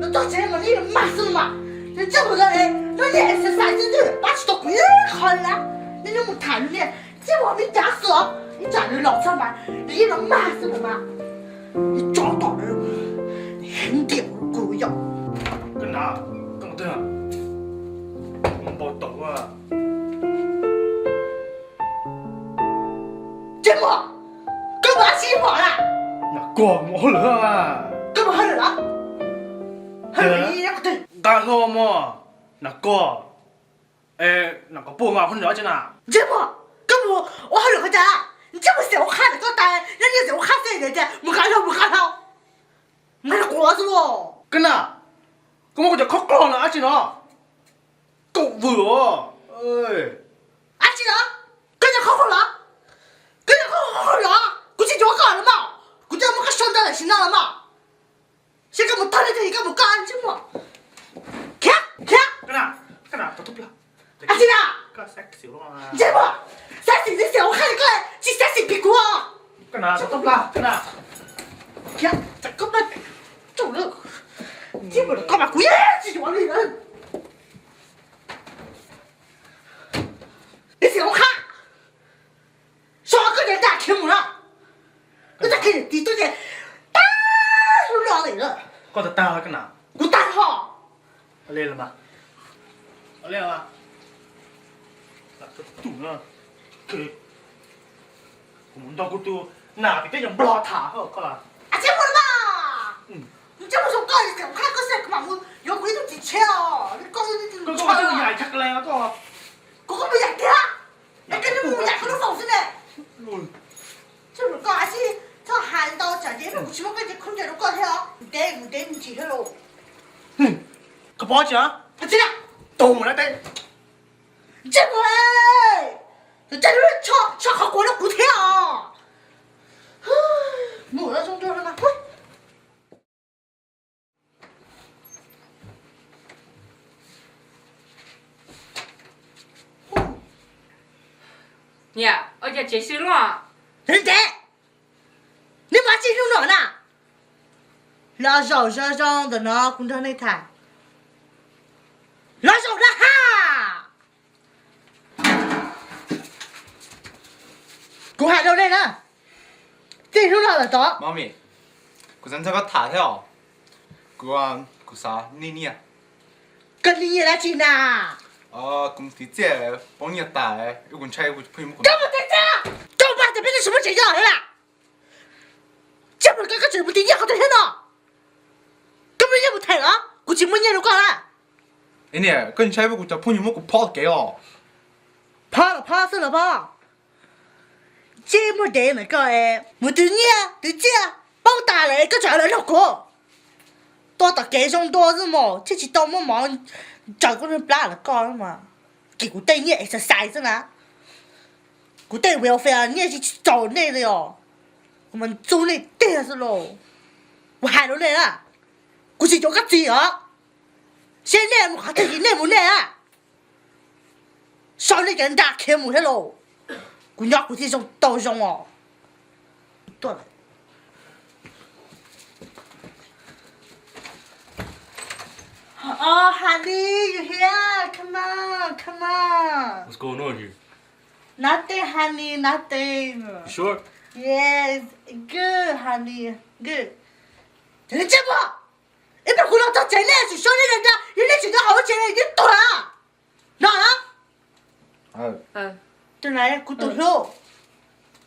那到这么你骂死了嘛？你这么个人，那你还是啥子的？把起到鬼好了，你那么谈呢？这我没假死，你家里老上班，你能骂死了吗？你找到人，你很屌狗药。跟哪？跟我对啊？我不懂啊。这么，干嘛起跑了？那光我了啊！干嘛还了？还有你不对。干什么？那个，那个不嘛，很了解呐。这么，干嘛我还有个家？你这么小我看的个单，人家小我看谁人家？没看到，没看到，那是果子喽。跟哪？跟我就靠光了，阿姐呢？够不？哎。阿姐呢？跟着靠后了，跟着靠后了，估计就我干了嘛，估计我们个兄弟来行了嘛。现在我打的这一个不干净嘛？看，跟哪？跟哪？都不了。阿姐呢？干啥事了嘛？这么，啥事的小我看的个，是啥事屁股啊？跟哪？都不了。跟哪？看，这根本走了，这么干嘛鬼自己往里人？你小看，说个人家听不了，我再给你低多点，打出两来了。搞得打了跟哪？我打好。我累了吗？我累了吗？那这堵了，给我们到过都哪边的人不老塔好，好了。啊，结婚了嘛？你这么说搞一下，我看个谁干嘛我要回头几千哦？你告诉你哥哥，我这个牙吃个来啊，哥。哥哥不养的，哎，跟着我养可能放生呢。就是搞啥子？这喊到这这边，起码跟这空调都搞掉，不得你记下喽。可包起啊？他这样，懂了得。这个哎，这人瞧好过了不跳。没那种叫什么？呀，我叫接收了。人家，你把接收了呢？拉手上的呢，工厂那台。拉手了哈！กูหาเราเลยนะเจ๊รู้เราเหรอจ๊อ 妈咪，กู真这个塔条，กู啥妮妮啊？ กันนี่แหละจีน่า 公司这帮你打的，有คนใช้กูพึ่งมึง 干嘛在这？干嘛这边的什么解药了？这不刚刚这不对，你好多天呢？根本也不太了，估计没年都搞了。ไอ้เนี่ยก็ใช้พวกกูจะพึ่งมึงกูพอดแกอ๋อ 怕死了吧？这么大那个哎，没对你对这帮我打来个转来了个，到大街上多是么？这是到我忙，找个人不拉了搞了嘛？给我带你一些啥子呢？我带welfare啊，你也是去找那的哟。我们走那带是喽，我喊着来了，估计叫个嘴啊。现在我还得你那么来啊？上那人家开门去喽，姑娘估计上刀上哦。对了。Oh, honey, you here? Come on, come on. What's going on here? Nothing, honey, nothing. You sure? Yes, good, honey, good. 这个节目，你别胡乱找钱嘞，是说的人家现在好钱了，已经多了，哪了？都来了，古董肉，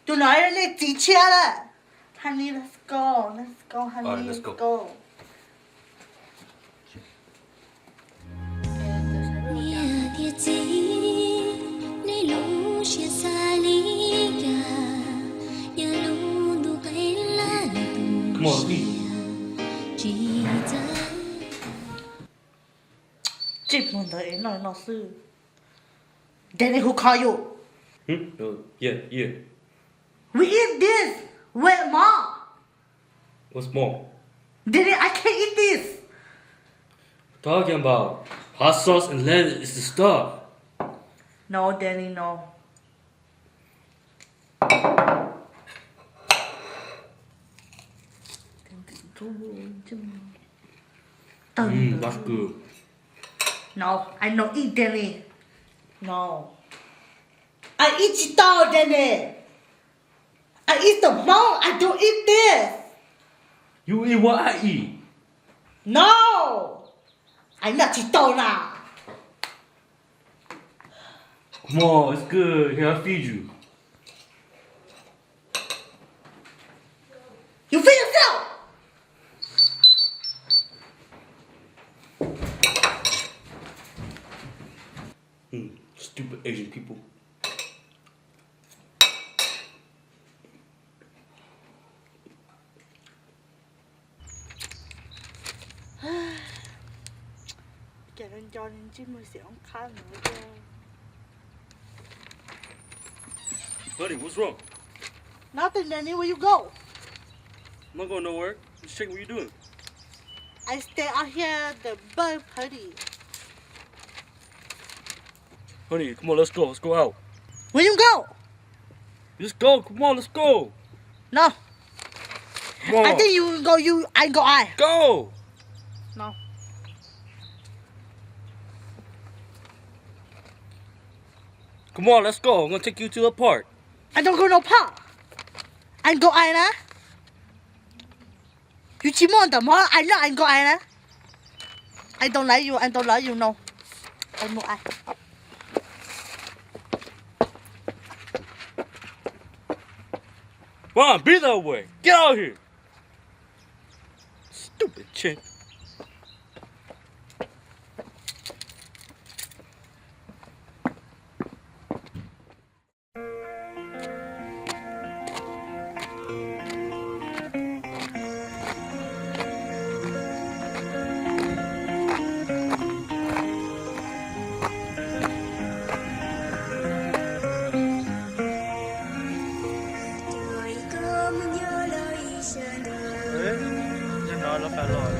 都来了那几千了。Honey, let's go, let's go, honey, Alright, let's let's go. go. Come on, eat. 这门的人老师，带你去烤肉。Yeah. We eat this with mom. What's more? Daddy, I can't eat this. Talking about hot sauce and lettuce is the stuff. No, Daddy, no. That's good. No, I don't eat Danny. No. I eat Chito, Danny. I eat the bone. I don't eat this. You eat what I eat. No. I not Chito now. Come on, it's good. Here, I'll feed you. You feed yourself. Stupid Asian people. Kể lên cho nên chứ mới sẽ không khăn nữa cơ. Buddy, what's wrong? Nothing, Danny. Where you go? I'm not going nowhere. Just checking what you're doing. I stay out here at the bird party. Honey, come on, let's go. Let's go out. Where you go? Just go. Come on, let's go. No. Come on. I think you go. I go. I. Go. No. Come on, let's go. I'm gonna take you to the park. I don't go no park. I go I na. You chỉ muốn tầm hoa I know I go I na. I don't like you. I don't like you. No. I know I. Come on, be that way. Get out here. Stupid chick. Chứ nói nó phải rồi.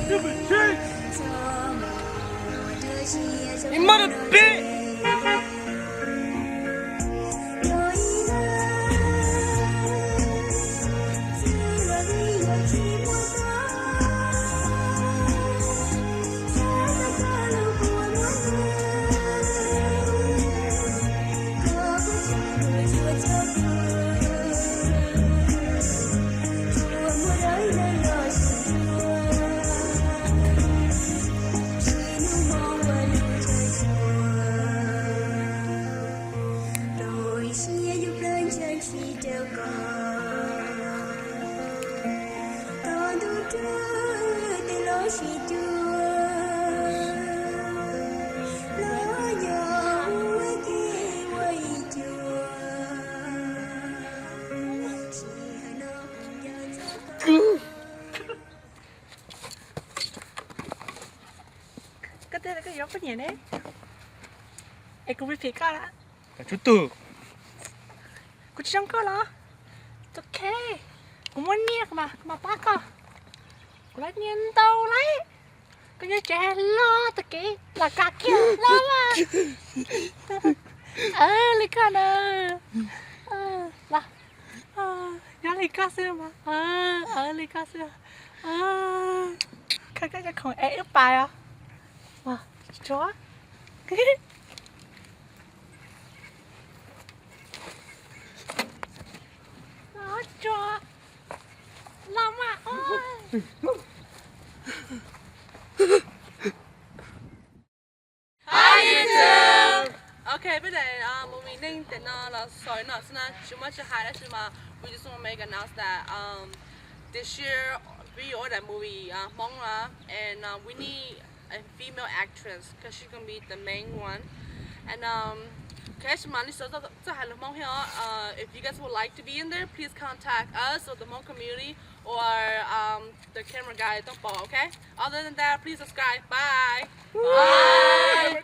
Stupid chick. You mother bitch. Cái tên là cái gió có nhẹ đấy. Em cũng biết phía coi đã. Chú Tử. Cô chỉ trong coi đó. Ok. Cũng muốn nghe mà bác coi. Cô lấy nhiên đâu lấy. Cô nhớ trẻ lo tất kì là cả kia lo mà. Lấy con là. Nhớ lấy con xưa mà. Lấy con xưa. Cái không ế ướp bài à. Wow, chó. Nó chó. Lắm à. Hi YouTube. Okay, bây giờ mình nên đến là sorry nó là chúng ta chưa hay là chúng mà we just want to make announce that this year we ordered that movie Mongla and we need a female actress because she's gonna be the main one and cash money so if you guys would like to be in there, please contact us or the Hmoob community or the camera guy. Don't fall, okay? Other than that, please subscribe. Bye. Bye.